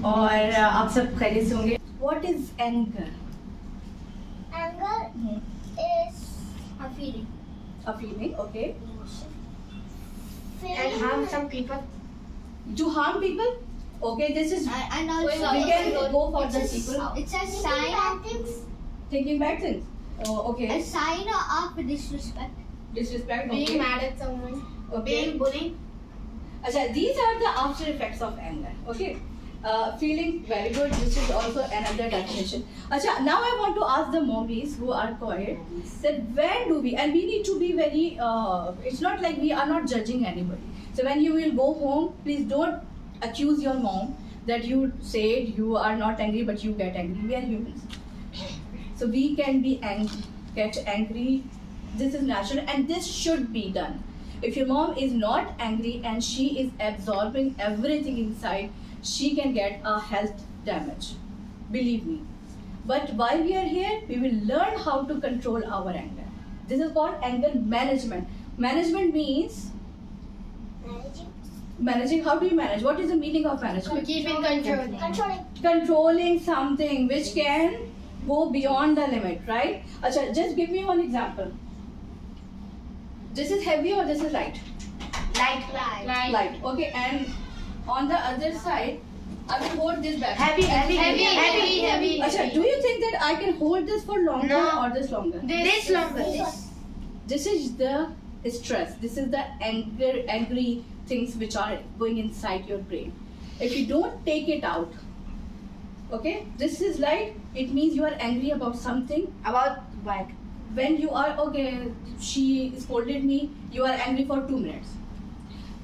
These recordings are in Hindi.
और आप सब खैरियत से होंगे। What is anger? Anger is a feeling. A feeling, okay. And harm some people. To harm people? Okay, this is. And also we can go for the people. It's a sign of things. Thinking bad things. Oh, okay. A sign of disrespect. Disrespect. Being Okay. mad at someone. Okay. Being bullied. Achha, these are the after effects of anger. Okay. Feeling very good. This is also another definition. Achha, now I want to ask the mommies who are quiet that when do we, and we need to be very. It's not like we are not judging anybody. So when you will go home, please don't accuse your mom that you said you are not angry but you get angry. We are humans. So we can be angry, get angry. This is natural and this should be done. If your mom is not angry and she is absorbing everything inside, she can get a health damage. Believe me. But while we are here, we will learn how to control our anger. This is called anger management. Management means managing. How do you manage? What is the meaning of management? Keeping control. Controlling. Controlling something which can go beyond the limit, right? Achha, just give me one example. This is heavy or this is light? Light. Light. Okay, and on the other side, I will hold this back. Heavy. Achha, do you think that I can hold this for longer No. or this longer? This longer. This is the stress. This is the angry things which are going inside your brain. If you don't take it out, okay, this is light. It means you are angry about something. About what? When you are okay, she scolded me. You are angry for 2 minutes.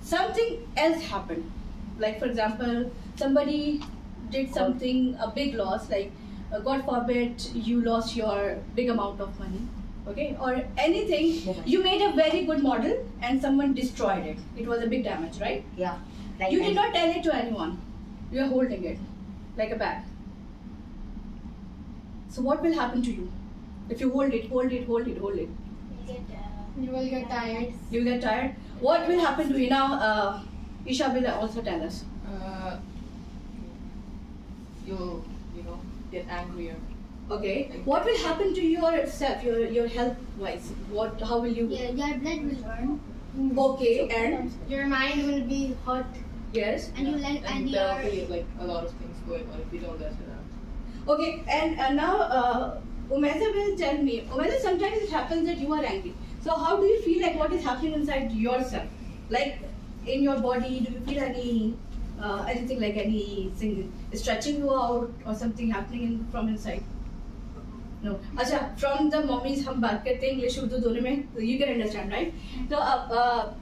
Something else happened. Like for example, somebody did something, a big loss. Like God forbid, you lost your big amount of money. Okay, or anything. You made a very good model and someone destroyed it. It was a big damage, right? Yeah. You did not tell it to anyone. You are holding it like a bag. So what will happen to you if you hold it? You will get tired. You get tired. What will happen to you now? Isha will also tell us. You get angrier. Okay. What will happen to yourself, your health wise? How will you? Your blood will burn. Okay, and Your mind will be hot. yes. And you like and And there will your be like a lot of things going on if you don't let it out. Okay, and now Umeza will tell me. Umeza, sometimes it happens that you are angry. So how do you feel like what is happening inside yourself? Like in your body, do you feel anything like anything stretching you out or something happening from inside? No. अच्छा, from the mommies हम बात करते हैं इंग्लिश उर्दू दोनों में, तो you can understand, right? तो अब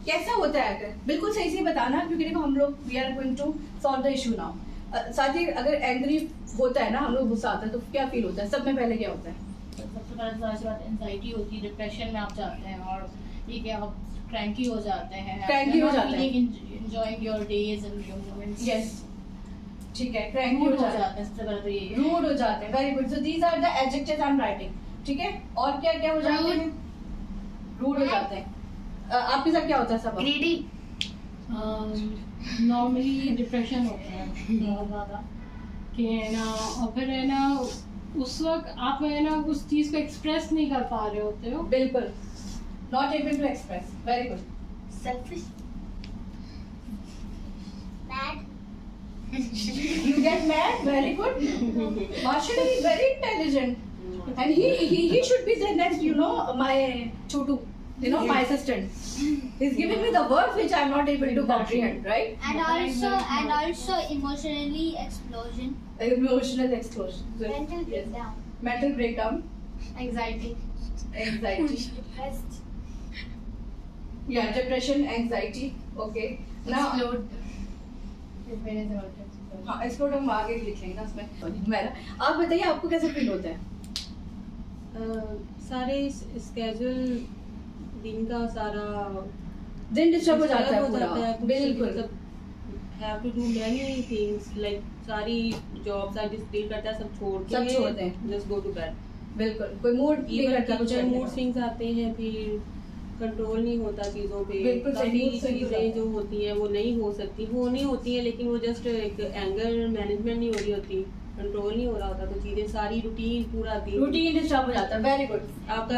कैसा होता है अगर बिल्कुल सही से बताना, क्योंकि देखो हम लोग we are going to solve the issue now. साथ ही अगर एंग्री होता है ना, हम लोग गुस्सा आता है तो क्या फील होता है? सब में पहले क्या होता है? सबसे पहले बात एंजाइटी होती है, डिप्रेशन में आप जाते हैं और ये क्या आप क्रैंकी हो जाते हैं, enjoying your days and your moments. Yes, ठीक है, क्रैंकी हो जाते हैं, सबसे पहले तो ये रूड हो जाते हैं। Very good. So these are the adjectives I am writing, ठीक है? और क्या क्या हो जाते हैं? रूड हो जाते हैं। आपके साथ क्या होता है सब? Greedy. नॉर्मली डिप्रेशन होता है बहुत ज़्यादा कि है ना, और फिर है ना उस वक्त आप है ना उस चीज़ को एक्सप्रेस नहीं कर पा रहे होते हो। बिल्कुल, not able to express. Very good. selfish. Mad. You get mad. Very good. Marshall is very intelligent, and he should be the next. My Chotu. My assistant. He's giving me the words which I'm not able to comprehend. Right? And also emotionally explosion. Emotional explosion. Mental Yes. breakdown. Mental breakdown. Anxiety. Anxiety. Depressed. Yeah, depression, anxiety. Okay. Now. Explode. It's very important. हाँ, एक्सप्लोड हम आगे लिख लेंगे ना उसमें। मेरा आप बताइए, आपको कैसे फील होता है? सारे स्केड्यूल दिन का सारा दिन डिस्टर्ब हो जाता है पूरा। बिल्कुल। Have to do many things, like सारी जॉब सारी दिल करता है सब छोड़ते हैं, जस्ट गो टू बेड। बिल्कुल, कोई मूड नहीं करता, कुछ मूड स्विंग्स आते हैं, फिर कंट्रोल नहीं होता चीज़ों पे, बिल्कुल सही, काफ़ी सही चीज़ें बात। जो होती हैं वो नहीं हो सकती, वो नहीं होती हैं, लेकिन वो जस्ट एक एंगर मैनेजमेंट नहीं हो रही होती, कंट्रोल नहीं हो रहा होता, तो चीज़ें सारी रूटीन पूरा दिन रूटीन डिस्टर्ब हो जाता है। Very good. आपका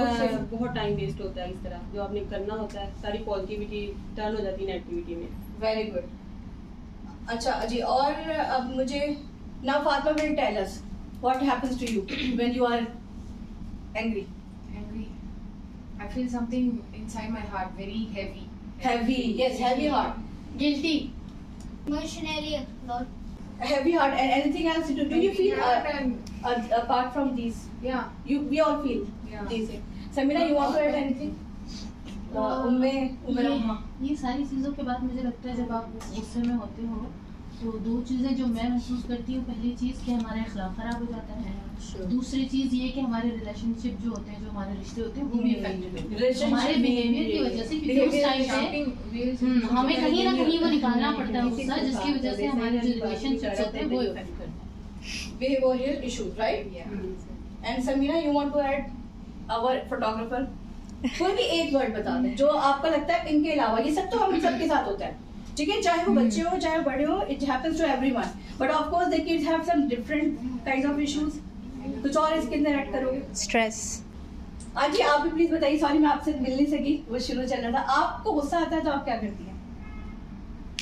बहुत टाइम वेस्ट होता है इस तरह, जो आपने करना होता है सारी पॉजिटिविटी टर्न हो जाती है नेगेटिविटी में। Very good. अच्छा जी, और अब मुझे ना Fatima will tell us what happens to you when you are angry. Angry. I feel something inside my heart very heavy. Heavy, yes, heavy heart. Guilty. Emotionally explode. Heavy heart. And anything else? Do you feel apart from these? Yeah. We all feel Yeah. these things. Samira, you want to add anything? ये सारी चीज़ों के बाद मुझे लगता है जब आप गुस्से में होते हो तो दो चीज़ें जो मैं महसूस करती हूँ, पहली चीज़ कि हमारा अखलाक ख़राब हो जाता है, दूसरी चीज़ ये कि हमारे रिलेशनशिप जो होते हैं, जो हमारे रिश्ते होते हैं वो भी इफेक्टेड होते हैं हमारे बिहेवियर की वजह से, क्योंकि उस टाइम पे हमें कहीं ना कहीं वो निकालना पड़ता है गुस्सा, जिसकी वजह से हमारे जो रिलेशनशिप्स होते हैं वो इफेक्ट करते हैं। Behavioral issues, right? Yeah. And Samira, you want to add our photographer? कोई भी एक वर्ड बता दें जो आपका लगता है इनके अलावा, ये सब तो हम सबके साथ होता है, ठीक है, चाहे वो बच्चे हो चाहे बड़े हो, it happens to everyone, but of course the kids have some different kind of issues. कुछ और इसके अंदर ऐड करोगे? स्ट्रेस। आज जी आप भी प्लीज बताइए। सॉरी मैं आपसे मिल नहीं सकी, वो शुरू चल रहा था। आपको गुस्सा आता है तो आप क्या करती हैं?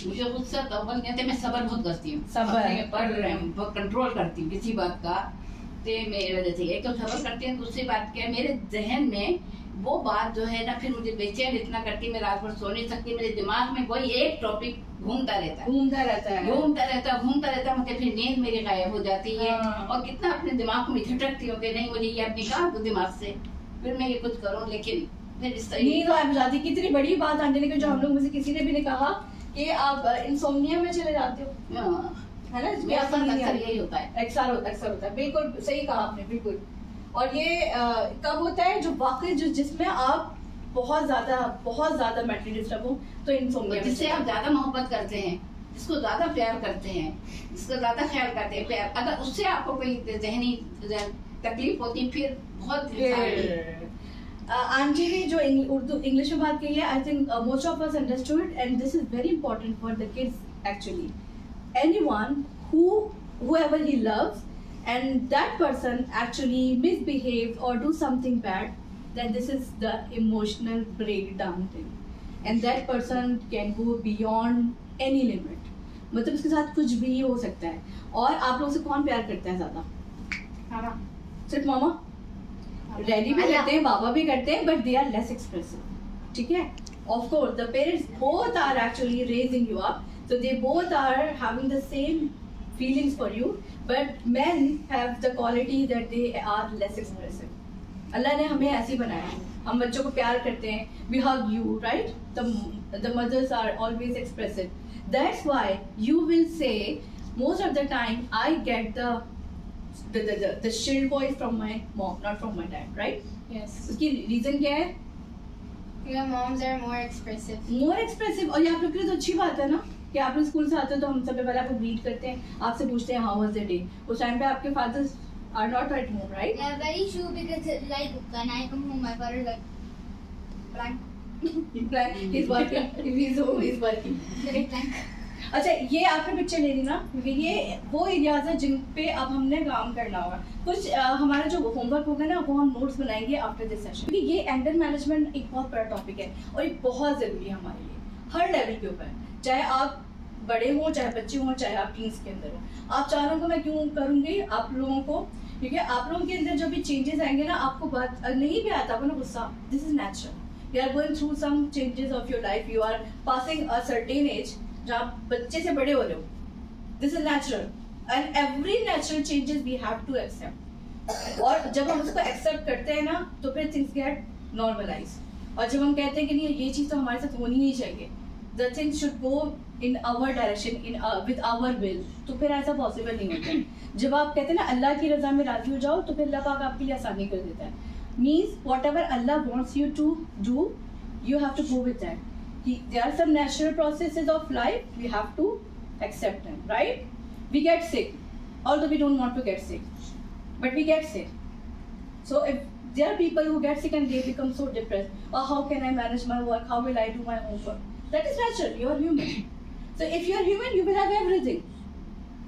मुझे गुस्सा तब बन कहते, मैं सबर बहुत करती हूँ, सब्र। अपने पर कंट्रोल करती हूँ किसी बात का। ते मेरे वजह से एक तो सबर करती हूँ, दूसरी बात क्या है, मेरे जहन में वो बात जो है ना फिर मुझे बेचैन इतना करती, मैं रात भर सो नहीं सकती, मेरे दिमाग में वही एक टॉपिक घूमता रहता है, घूमता रहता है, मतलब फिर नींद मेरी गायब हो जाती है। और कितना अपने दिमाग में झटकती हूँ कि नहीं मुझे ये अब निकाल दो दिमाग से, फिर मैं ये कुछ करूँ, लेकिन फिर इस नींद गायब हो जाती। कितनी बड़ी बात आंटी ने, जो हम लोग में से किसी ने भी नहीं कहा कि आप इंसोम्निया में चले जाते हो, है ना, मेरा साथ अक्सर यही होता है, अक्सर होता है। बिल्कुल सही कहा आपने, बिल्कुल। और ये कब होता है? जो वाकई जिसमें आप बहुत ज्यादा मेंटली डिस्टर्ब हो, तो इंसोम्निया। जिससे आप ज्यादा मोहब्बत करते हैं, जिसको ज्यादा प्यार करते हैं, जिसका ज्यादा ख्याल करते हैं, प्यार, अगर उससे आपको कोई जहनी तकलीफ होती फिर बहुत। आंटी ने जो उर्दू इंग्लिश में बात की है, I think most of us understood, and this is very important for the kids actually. Anyone whoever he loves and that person actually misbehaves or do something bad, then this is the emotional breakdown thing, and that person can go beyond any limit. मतलब उसके साथ कुछ भी हो सकता है। और आप लोगों से कौन प्यार करता है ज्यादा? सिर्फ मामा? डैडी भी करते हैं, बाबा भी करते हैं, but they are less expressive, ठीक है। Of course the parents both are actually raising you up, so they both are having the same feelings for you, but men have the quality that they are less expressive. अल्लाह ने हमें ऐसे ही बनाया है, हम बच्चों को प्यार करते हैं, we hug you, right? The mothers are always expressive. That's why you will say most of the time I get the shrill voice from my mom, not from my dad, right? Yes. उसकी reason क्या है? Your moms are more expressive. More expressive, और ये आप लोग के लिए तो अच्छी बात है ना कि आप लोग स्कूल से आते हो तो हम सबसे पहले आपको ग्रीट करते हैं, आपसे पूछते हैं हाउ वाज द डे। उस टाइम पे आपके fathers are not at home, right? Yeah, very true, because like when I come home, my father is like blank. He's working. He's home. He's working. Very blank. अच्छा, ये आपने पिक्चर ले ली ना, क्योंकि ये वो एरियाज है जिन पे अब हमने काम करना होगा। कुछ हमारा जो होमवर्क होगा ना वो हम नोट्स बनाएंगे आफ्टर दिस सेशन, क्योंकि ये एंगर मैनेजमेंट एक बहुत बड़ा टॉपिक है और ये बहुत जरूरी है हमारे लिए हर लेवल के ऊपर, चाहे आप बड़े हों, चाहे बच्चे हों, चाहे आप टीन्स के अंदर हो। आप चारों को मैं क्यों करूँगी आप लोगों को, क्योंकि आप लोगों के अंदर जो भी चेंजेस आएंगे ना, आपको बात नहीं भी आता ना गुस्सा, this is natural. You are going through some changes of your life, you are passing a certain age जहाँ बच्चे से बड़े हो रहे हो, this is natural and every natural changes we have to accept. और जब हम उसको एक्सेप्ट करते हैं ना तो फिर थिंग्स गेट नॉर्मलाइज। और जब हम कहते हैं कि नहीं ये चीज़ तो हमारे साथ होनी नहीं चाहिए, the things should go in our direction, in with our will, तो फिर ऐसा पॉसिबल नहीं होता है। जब आप कहते हैं ना अल्लाह की रजा में राजी हो जाओ, तो फिर अल्लाह पाक आपके लिए आसानी कर देता है। Means whatever Allah wants you to do, you have to go with that. There are some natural processes of life, we have to accept them, right? We get sick, although we don't want to get sick, but we get sick. So if There are people who get sick and they become so depressed. Oh, how can I manage my work? How will I do my homework? That is natural. You are human. So if you are human, you will have everything.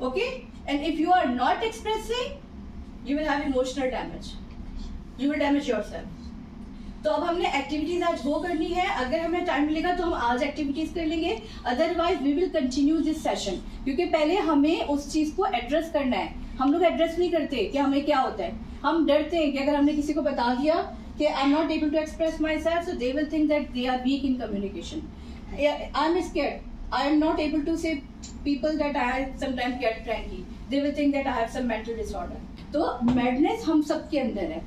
Okay? And if you are not expressing, you will have emotional damage. You will damage yourself. तो अब हमने एक्टिविटीज आज वो करनी है. अगर हमें टाइम मिलेगा तो हम आज एक्टिविटीज कर लेंगे. Otherwise we will continue this session, क्योंकि पहले हमें उस चीज को एड्रेस करना है. हम लोग एड्रेस नहीं करते कि हमें क्या होता है. हम डरते हैं कि अगर हमने किसी को बता दिया कि I am not able to express myself, so they will think that they are weak in communication. I am scared. I am not able to say people that I sometimes get cranky. They will think that I have some mental disorder. तो madness हम सबके अंदर है.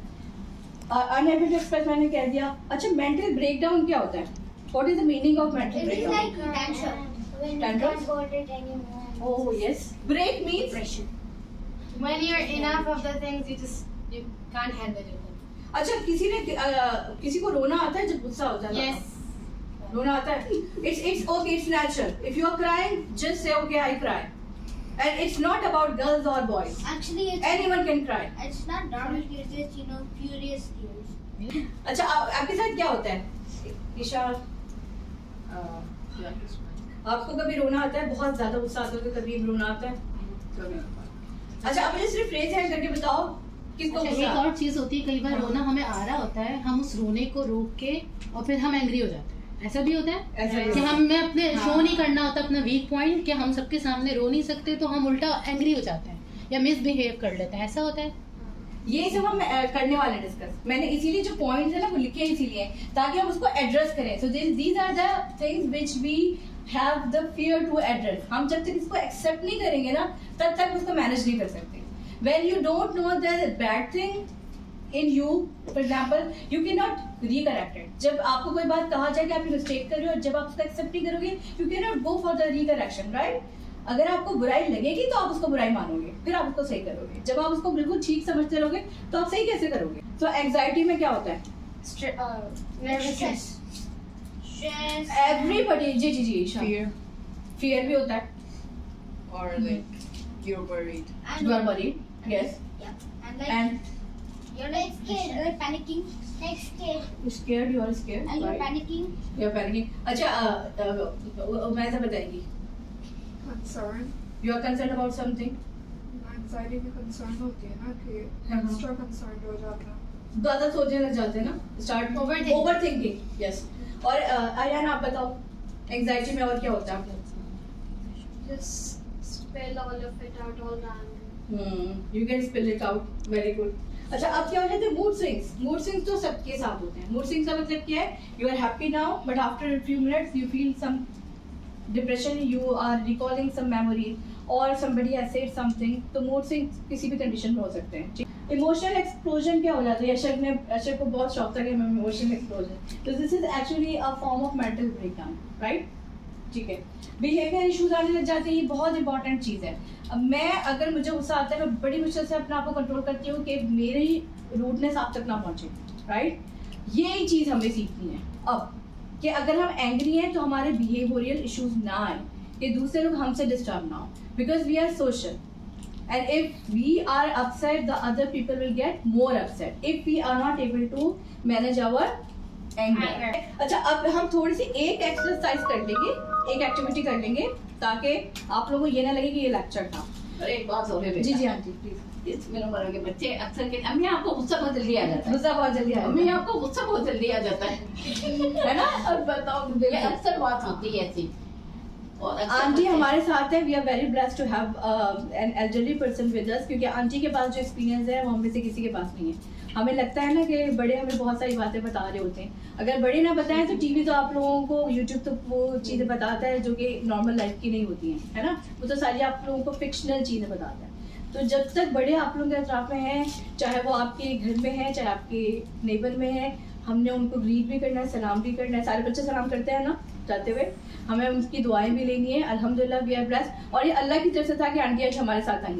Unable to express मैंने कह दिया. अच्छा, mental breakdown क्या होता है? What is the meaning of mental It is breakdown? like tantrum. When you Tantrums? can't hold it anymore. Oh yes. Break means Depression. When you're enough of the things, you can't handle it. अच्छा, किसी को रोना आता है जब गुस्सा होता है. Yes. रोना आता है. It's okay. It's natural. If you are crying, just say okay, I cry. And it's not about girls or boys. Actually, Anyone can cry. it's not normal tears. It's furious tears. अच्छा, आपके साथ क्या होता है ईशा? Yeah, it's fine. आपको कभी रोना आता है? बहुत ज्यादा गुस्सा आता है, कभी रोना आता है? अच्छा, आप मुझे सिर्फ फ्रेज हैंड करके बताओ किसको अच्छा, गुस्सा. एक और चीज होती है, कई बार रोना हमें आ रहा होता है, हम उस रोने को रोक के और फिर हम एंग्री हो जाते हैं. ऐसा भी होता है ऐसा भी कि होता है. हमें अपने शो नहीं करना होता अपना वीक पॉइंट, कि हम सबके सामने रो नहीं सकते, तो हम उल्टा एंग्री हो जाते हैं या मिसबिहेव कर लेते हैं. ऐसा होता है. ये सब हम करने वाले डिस्कस. मैंने इसीलिए जो पॉइंट्स है ना वो लिखे इसीलिए ताकि हम उसको एड्रेस करें. So these are the things which we have the fear to address. हम जब तक इसको एक्सेप्ट नहीं करेंगे ना तब तक उसको मैनेज नहीं कर सकते. When you don't know the bad thing in you, for example, you cannot recorrect it. जब आपको कोई बात कहा जाए कि आप मिस्टेक कर रहे हो, जब आप उसको एक्सेप्ट नहीं करोगे, you cannot go for the recorrection, right? अगर आपको बुराई लगेगी तो आप उसको बुराई मानोगे, फिर आप उसको सही करोगे. जब आप उसको बिल्कुल ठीक समझते रहोगे तो आप सही कैसे करोगे? तो एंजाइटी में क्या होता है? Nervousness. Stress. Everybody, जी ईशा. Fear भी होता है. Or like you're worried. And You are worried. Yes. yeah. And like And you're like scared, like panicking, like scared, scared, you are scared. and you're right? panicking. You are panicking. अच्छा, मैं ऐसा बताएंगी. Concern. You are concerned about something. Anxiety भी concern होती है ना कि हाँ. extra concerned हो जाता है. ज्यादा सोचने लग जाते हैं ना. Start Overthinking. overthinking. Yes. और आर्यन आप बताओ एंजाइटी में और क्या होता है? Just spill all of it out, all the anger. You can spill it out. Very good. अच्छा, अब क्या हो जाते हैं? Mood swings. मूड स्विंग्स तो सबके साथ होते हैं. मूड स्विंग्स का मतलब क्या है? You are happy now but after few minutes you feel some depression, you are recalling some memory और समबडी हैज सेड समथिंग. तो मूड स्विंग्स किसी भी कंडीशन में हो सकते हैं. इमोशनल एक्सप्लोजन क्या हो जाता है? अशर को बहुत शौक था कि मैं इमोशनल एक्सप्लोजन. तो this is actually a form of mental breakdown, right? ठीक है. बिहेवियर इश्यूज आने लग जाते हैं. ये बहुत इंपॉर्टेंट चीज़ है. अब मैं अगर मुझे गुस्सा आता है मैं बड़ी मुश्किल से अपने आप को कंट्रोल करती हूँ कि मेरी रूडनेस आप तक ना पहुँचे, राइट? ये चीज़ हमें सीखनी है अब कि अगर हम एंग्री हैं तो हमारे बिहेवियरल इश्यूज ना आए, कि दूसरे लोग हमसे डिस्टर्ब ना हो, because we are social. And if we are upset, the other people will get more upset if we are not able to manage our anger. अच्छा, अब हम थोड़ी सी एक एक्सरसाइज कर लेंगे, एक एक्टिविटी कर लेंगे ताकि आप लोगों को ये ना लगे कि ये लेक्चर था. और एक बात और है जी बेटा. Aunty please. इस मेरे उम्र के बच्चे अक्सर के अम्मी आपको गुस्सा बहुत जल्दी आ जाता है. गुस्सा बहुत जल्दी आया. अम्मी आपको गुस्सा बहुत जल्दी आ जाता है. है ना? अब बताओ, ये अक्सर बात होती है ऐसी. और अक्सर आंटी बच्चे- हमारे साथ है. We are very blessed to have an elderly person with us, क्योंकि आंटी के पास जो एक्सपीरियंस है वो हम में से किसी के पास नहीं है. हमें लगता है ना कि बड़े हमें बहुत सारी बातें बता रहे होते हैं. अगर बड़े ना बताएं तो टीवी तो आप लोगों को, यूट्यूब तो वो चीज़ें बताता है जो कि नॉर्मल लाइफ की नहीं होती हैं, है ना? वो तो सारी आप लोगों को फिक्शनल चीज़ें बताता है. तो जब तक बड़े आप लोगों के अतराफ में हैं, चाहे वो आपके घर में हैं चाहे आपके नेबर में हैं, हमने उनको ग्रीट भी करना है, सलाम भी करना है. सारे बच्चे सलाम करते हैं ना जाते हुए. हमें उनकी दुआएं भी लेनी है. अल्हम्दुलिल्लाह वी आर ब्लेस्ड. और ये अल्लाह की तरफ से था कि आंटी आज हमारे साथ आई.